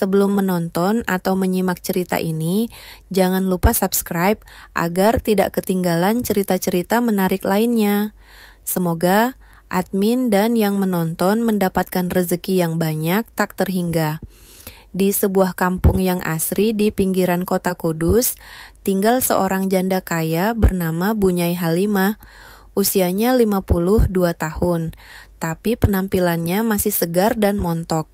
sebelum menonton atau menyimak cerita ini, jangan lupa subscribe agar tidak ketinggalan cerita-cerita menarik lainnya. Semoga admin dan yang menonton mendapatkan rezeki yang banyak tak terhingga. Di sebuah kampung yang asri di pinggiran kota Kudus, tinggal seorang janda kaya bernama Bunyai Halimah. Usianya 52 tahun, tapi penampilannya masih segar dan montok.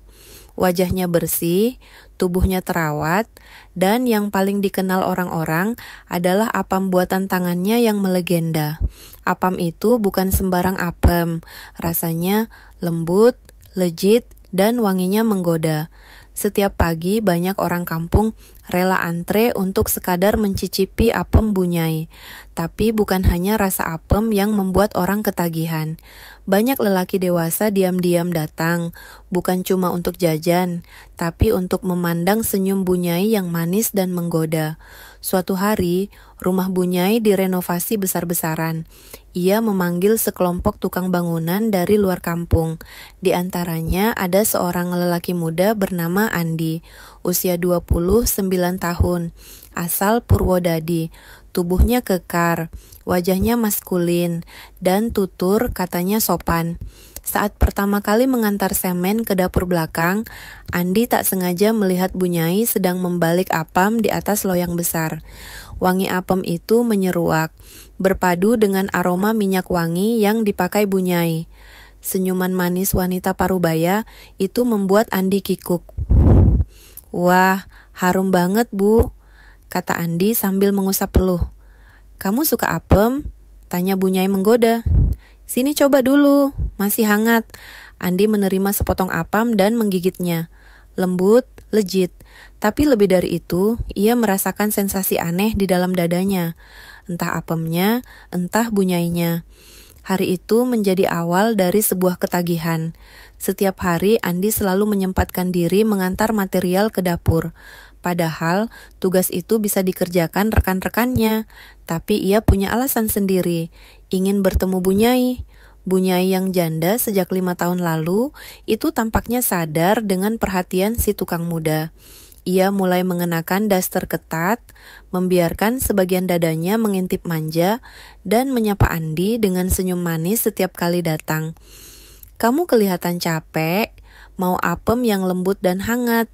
Wajahnya bersih, tubuhnya terawat, dan yang paling dikenal orang-orang adalah apam buatan tangannya yang melegenda. Apam itu bukan sembarang apem, rasanya lembut, legit, dan wanginya menggoda. Setiap pagi banyak orang kampung rela antre untuk sekadar mencicipi apem Bunyai. Tapi bukan hanya rasa apem yang membuat orang ketagihan. Banyak lelaki dewasa diam-diam datang, bukan cuma untuk jajan, tapi untuk memandang senyum Bunyai yang manis dan menggoda. Suatu hari, rumah Bunyai direnovasi besar-besaran. Ia memanggil sekelompok tukang bangunan dari luar kampung. Di antaranya ada seorang lelaki muda bernama Andi, usia 29 tahun, asal Purwodadi. Tubuhnya kekar, wajahnya maskulin, dan tutur katanya sopan. Saat pertama kali mengantar semen ke dapur belakang, Andi tak sengaja melihat Bunyai sedang membalik apam di atas loyang besar. Wangi apam itu menyeruak, berpadu dengan aroma minyak wangi yang dipakai Bunyai. Senyuman manis wanita parubaya itu membuat Andi kikuk. "Wah, harum banget, Bu," kata Andi sambil mengusap peluh. "Kamu suka apem?" tanya Bunyai menggoda. "Sini coba dulu, masih hangat." Andi menerima sepotong apam dan menggigitnya. Lembut, legit, tapi lebih dari itu, ia merasakan sensasi aneh di dalam dadanya. Entah apemnya, entah Bunyainya. Hari itu menjadi awal dari sebuah ketagihan. Setiap hari Andi selalu menyempatkan diri mengantar material ke dapur. Padahal tugas itu bisa dikerjakan rekan-rekannya, tapi ia punya alasan sendiri, ingin bertemu Bunyai. Bunyai yang janda sejak 5 tahun lalu, itu tampaknya sadar dengan perhatian si tukang muda. Ia mulai mengenakan daster ketat, membiarkan sebagian dadanya mengintip manja, dan menyapa Andi dengan senyum manis setiap kali datang. "Kamu kelihatan capek, mau apem yang lembut dan hangat,"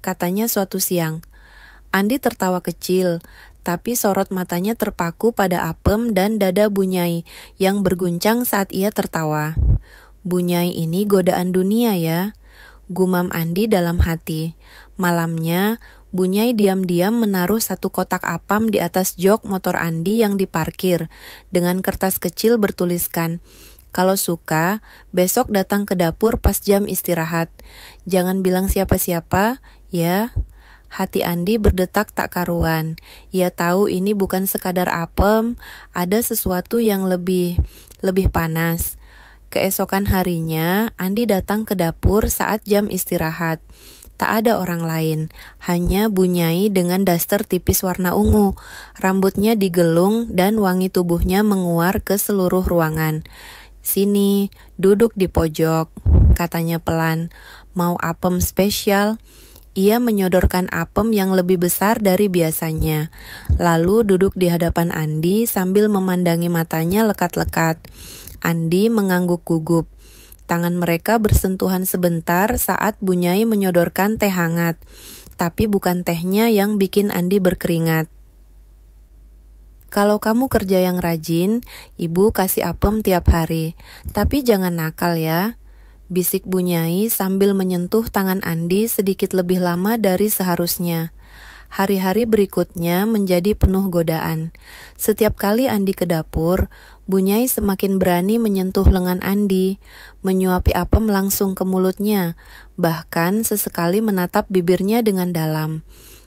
katanya suatu siang. Andi tertawa kecil, tapi sorot matanya terpaku pada apem dan dada Bunyai yang berguncang saat ia tertawa. "Bunyai ini godaan dunia ya," gumam Andi dalam hati. Malamnya, Bunyai diam-diam menaruh satu kotak apam di atas jok motor Andi yang diparkir, dengan kertas kecil bertuliskan, "Kalau suka, besok datang ke dapur pas jam istirahat. Jangan bilang siapa-siapa, ya." Hati Andi berdetak tak karuan. Ia tahu ini bukan sekadar apem, ada sesuatu yang lebih panas. Keesokan harinya, Andi datang ke dapur saat jam istirahat. Tak ada orang lain, hanya Bunyai dengan daster tipis warna ungu. Rambutnya digelung dan wangi tubuhnya menguar ke seluruh ruangan. "Sini, duduk di pojok," katanya pelan. "Mau apem spesial?" Ia menyodorkan apem yang lebih besar dari biasanya. Lalu duduk di hadapan Andi sambil memandangi matanya lekat-lekat. Andi mengangguk gugup. Tangan mereka bersentuhan sebentar saat Bunyai menyodorkan teh hangat. Tapi bukan tehnya yang bikin Andi berkeringat. "Kalau kamu kerja yang rajin, Ibu kasih apem tiap hari. Tapi jangan nakal ya," bisik Bunyai sambil menyentuh tangan Andi sedikit lebih lama dari seharusnya. Hari-hari berikutnya menjadi penuh godaan. Setiap kali Andi ke dapur, Bunyai semakin berani menyentuh lengan Andi, menyuapi apem langsung ke mulutnya, bahkan sesekali menatap bibirnya dengan dalam.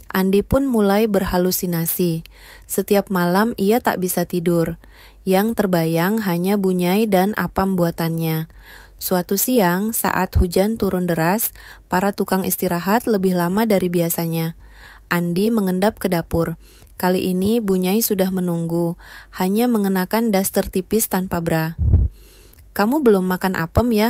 Andi pun mulai berhalusinasi. Setiap malam ia tak bisa tidur. Yang terbayang hanya Bunyai dan apam buatannya. Suatu siang, saat hujan turun deras, para tukang istirahat lebih lama dari biasanya. Andi mengendap ke dapur. Kali ini Bunyai sudah menunggu, hanya mengenakan daster tipis tanpa bra. "Kamu belum makan apem ya?"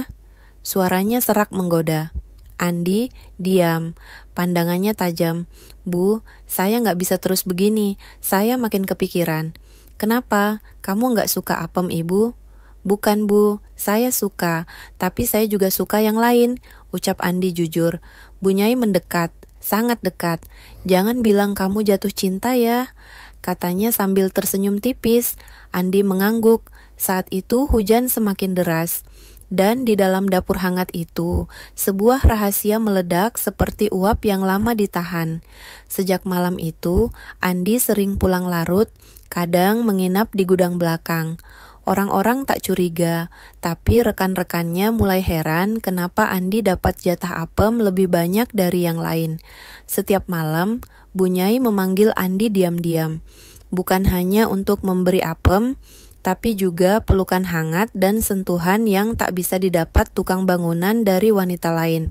Suaranya serak menggoda. Andi diam. Pandangannya tajam. Bu, saya nggak bisa terus begini. Saya makin kepikiran. Kenapa? Kamu nggak suka apem, Ibu? Bukan, Bu. Saya suka. Tapi saya juga suka yang lain, ucap Andi jujur. Bu Nyai mendekat. Sangat dekat. Jangan bilang kamu jatuh cinta ya, katanya sambil tersenyum tipis. Andi mengangguk. Saat itu hujan semakin deras. Dan di dalam dapur hangat itu, sebuah rahasia meledak seperti uap yang lama ditahan. Sejak malam itu, Andi sering pulang larut, kadang menginap di gudang belakang. Orang-orang tak curiga, tapi rekan-rekannya mulai heran kenapa Andi dapat jatah apem lebih banyak dari yang lain. Setiap malam, Bu Nyai memanggil Andi diam-diam. Bukan hanya untuk memberi apem, tapi juga pelukan hangat dan sentuhan yang tak bisa didapat tukang bangunan dari wanita lain.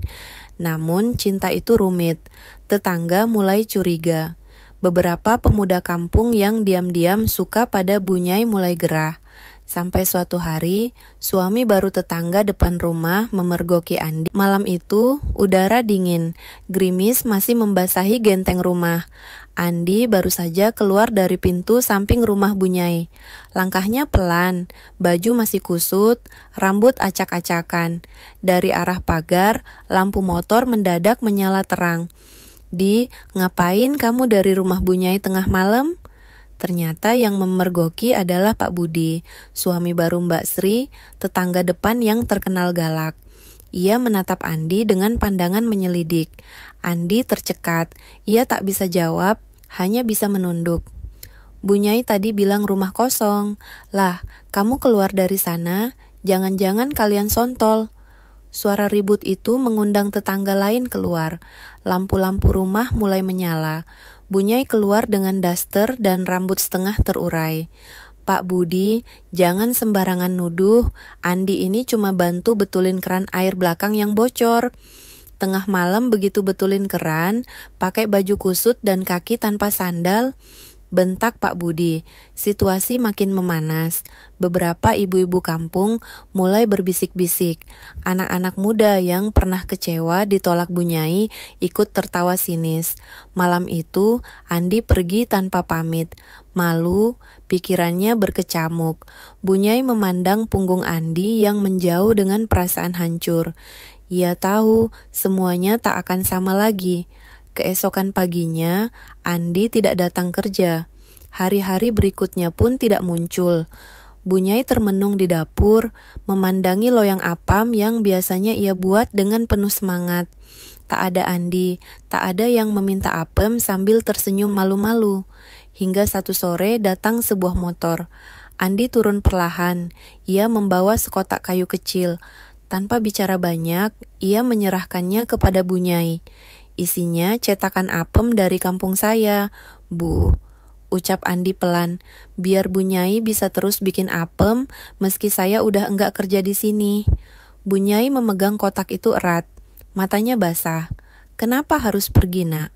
Namun cinta itu rumit. Tetangga mulai curiga. Beberapa pemuda kampung yang diam-diam suka pada Bu Nyai mulai gerah. Sampai suatu hari, suami baru tetangga depan rumah memergoki Andi. Malam itu, udara dingin, gerimis masih membasahi genteng rumah. Andi baru saja keluar dari pintu samping rumah Bu Nyai. Langkahnya pelan, baju masih kusut, rambut acak-acakan. Dari arah pagar, lampu motor mendadak menyala terang. Ngapain kamu dari rumah Bu Nyai tengah malam? Ternyata yang memergoki adalah Pak Budi, suami baru Mbak Sri, tetangga depan yang terkenal galak. Ia menatap Andi dengan pandangan menyelidik. Andi tercekat, ia tak bisa jawab, hanya bisa menunduk. Bu Nyai tadi bilang rumah kosong. Lah, kamu keluar dari sana, jangan-jangan kalian sontol. Suara ribut itu mengundang tetangga lain keluar. Lampu-lampu rumah mulai menyala. Bu Nyai keluar dengan daster dan rambut setengah terurai. Pak Budi, jangan sembarangan nuduh. Andi ini cuma bantu betulin keran air belakang yang bocor. Tengah malam begitu betulin keran, pakai baju kusut dan kaki tanpa sandal. Bentak Pak Budi. Situasi makin memanas. Beberapa ibu-ibu kampung mulai berbisik-bisik. Anak-anak muda yang pernah kecewa ditolak Bu Nyai ikut tertawa sinis. Malam itu Andi pergi tanpa pamit. Malu, pikirannya berkecamuk. Bu Nyai memandang punggung Andi yang menjauh dengan perasaan hancur. Ia tahu semuanya tak akan sama lagi. Keesokan paginya, Andi tidak datang kerja. Hari-hari berikutnya pun tidak muncul. Bu Nyai termenung di dapur, memandangi loyang apam yang biasanya ia buat dengan penuh semangat. Tak ada Andi, tak ada yang meminta apem sambil tersenyum malu-malu. Hingga satu sore datang sebuah motor. Andi turun perlahan, ia membawa sekotak kayu kecil. Tanpa bicara banyak, ia menyerahkannya kepada Bu Nyai. Isinya cetakan apem dari kampung saya, Bu, ucap Andi pelan. Biar Bu Nyai bisa terus bikin apem meski saya udah enggak kerja di sini. Bu Nyai memegang kotak itu erat. Matanya basah. Kenapa harus pergi, Nak?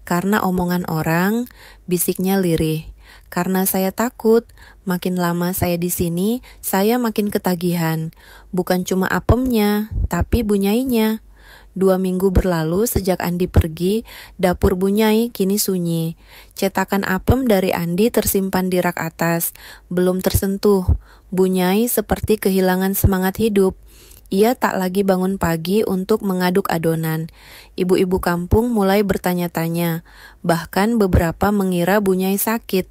Karena omongan orang, bisiknya lirih. Karena saya takut, makin lama saya di sini, saya makin ketagihan. Bukan cuma apemnya, tapi Bu Nyainya. 2 minggu berlalu sejak Andi pergi, dapur Bu Nyai kini sunyi. Cetakan apem dari Andi tersimpan di rak atas, belum tersentuh. Bu Nyai seperti kehilangan semangat hidup. Ia tak lagi bangun pagi untuk mengaduk adonan. Ibu-ibu kampung mulai bertanya-tanya. Bahkan beberapa mengira Bu Nyai sakit.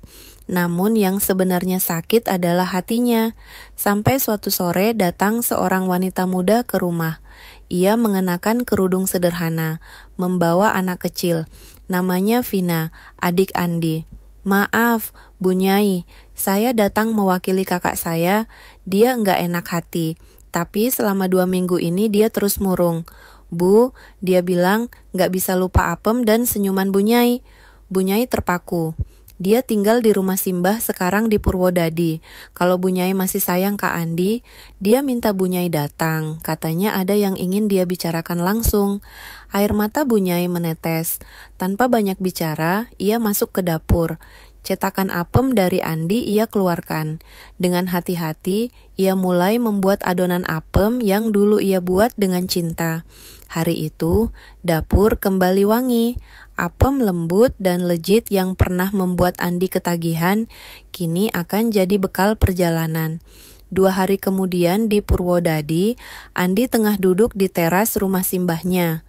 Namun yang sebenarnya sakit adalah hatinya. Sampai suatu sore datang seorang wanita muda ke rumah. Ia mengenakan kerudung sederhana, membawa anak kecil. Namanya Vina, adik Andi. Maaf, Bu Nyai, saya datang mewakili kakak saya. Dia enggak enak hati. Tapi selama 2 minggu ini dia terus murung. Bu, dia bilang enggak bisa lupa apem dan senyuman Bu Nyai. Bu Nyai terpaku. Dia tinggal di rumah Simbah sekarang di Purwodadi. Kalau Bu Nyai masih sayang Kak Andi, dia minta Bu Nyai datang. Katanya ada yang ingin dia bicarakan langsung. Air mata Bu Nyai menetes. Tanpa banyak bicara, ia masuk ke dapur. Cetakan apem dari Andi ia keluarkan. Dengan hati-hati, ia mulai membuat adonan apem yang dulu ia buat dengan cinta. Hari itu, dapur kembali wangi. Apem lembut dan legit yang pernah membuat Andi ketagihan, kini akan jadi bekal perjalanan. 2 hari kemudian di Purwodadi, Andi tengah duduk di teras rumah simbahnya.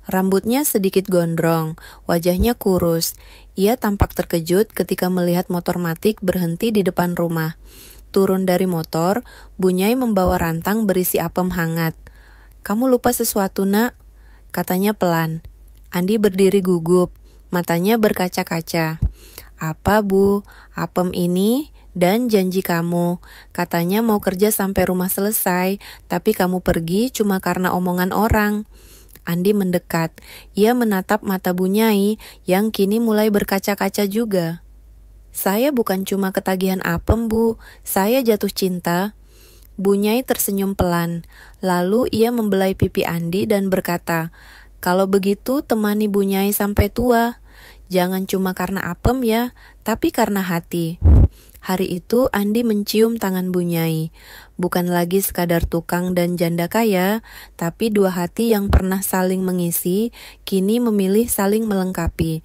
Rambutnya sedikit gondrong, wajahnya kurus. Ia tampak terkejut ketika melihat motor matik berhenti di depan rumah. Turun dari motor, Bunyai membawa rantang berisi apem hangat. "Kamu lupa sesuatu, Nak?" katanya pelan. Andi berdiri gugup, matanya berkaca-kaca. "Apa, Bu? Apem ini dan janji kamu. Katanya mau kerja sampai rumah selesai, tapi kamu pergi cuma karena omongan orang." Andi mendekat. Ia menatap mata Bunyai yang kini mulai berkaca-kaca juga. "Saya bukan cuma ketagihan apem, Bu. Saya jatuh cinta." Bunyai tersenyum pelan. Lalu ia membelai pipi Andi dan berkata, "Kalau begitu temani Bunyai sampai tua. Jangan cuma karena apem ya, tapi karena hati." Hari itu Andi mencium tangan Bunyai. Bukan lagi sekadar tukang dan janda kaya, tapi 2 hati yang pernah saling mengisi, kini memilih saling melengkapi.